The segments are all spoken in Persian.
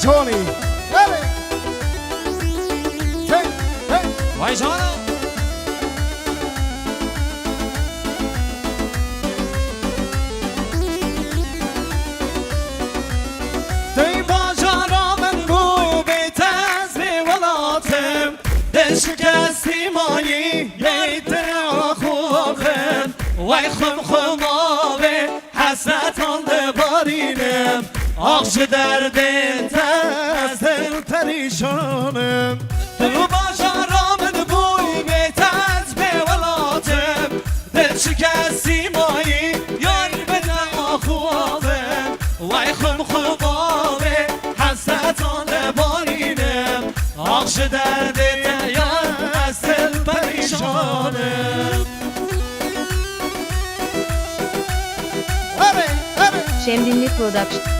چونی بله وای جانم دی باجارا من رو بیت از بیولاتم دل شکستی مایی لیتر آخوخم وای خم خماوه حسرت آن بارینم آخش دردن تست دل پریشانم دی باجارا من بوی بیت از بیولاتم دل شکستی مایی یار بدن آخوخم وای خم خماوه حسرت آن بارینم آخش دردن یار از دل پریشانم Şemdinli Production.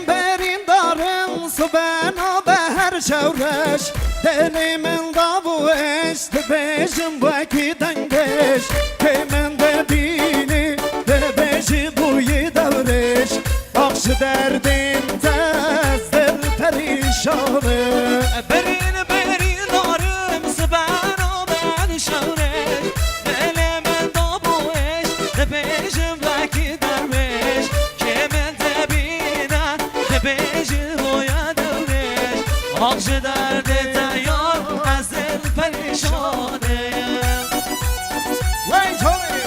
بریم دارم صبحنا به هر شورش دلیمن داوش دبیجم باکی دنگش که من ببینی دبیجی بوی دورش آخش دردین تز دل پریشانه برین دارم صبحنا به هر شورش دلیمن داوش دبیجم باکی دورش که من بیجی رویا دورش آخش درد تیار از دل پریشانه وای جانه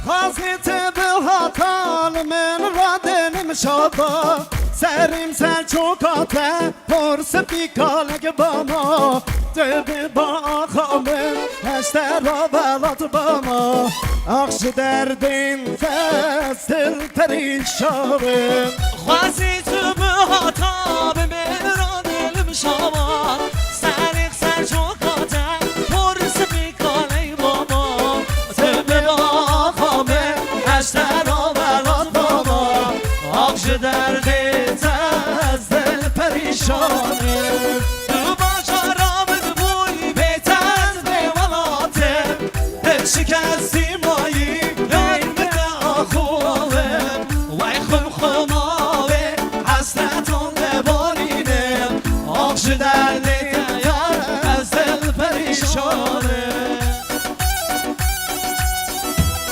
خواستیت دل هاتال من را دلم شادا سریم سر چوکاته پرس بیکالگ با ما دل با آخامه هشته را بلات با ما آخش دردین فست دل پریشانه خواستی تو به هاتا به من را دلم شادا سریم سر چوکاته پرس بیکالگ با ما دل با آخامه هشته را بلات با ما آخش دردین پریشانه تو باجا رامد بوی بیتن بیولاته دل شکستی مایی لیمت آخوالم وای خم خماوه حسرتون لبارینم آخش درده یار از دل پریشانه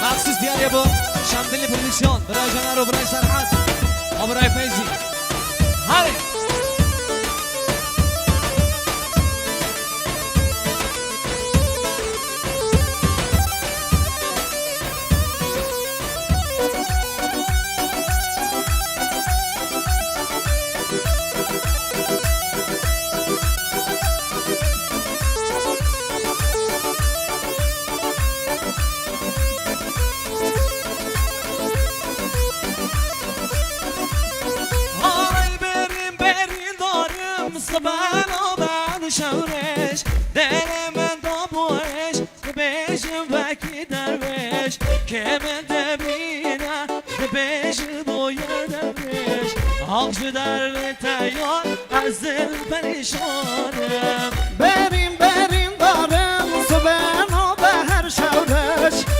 مخصوص دیاری با شمدلی پردیسیون برای جانر و برای سرحت و برای فیزی هلی شورش دل من دابوش بیشم وکی دروش که من دبینه بیش باید دروش آخش در تیار از دل پریشانم بریم دارم صبحنا به هر شورش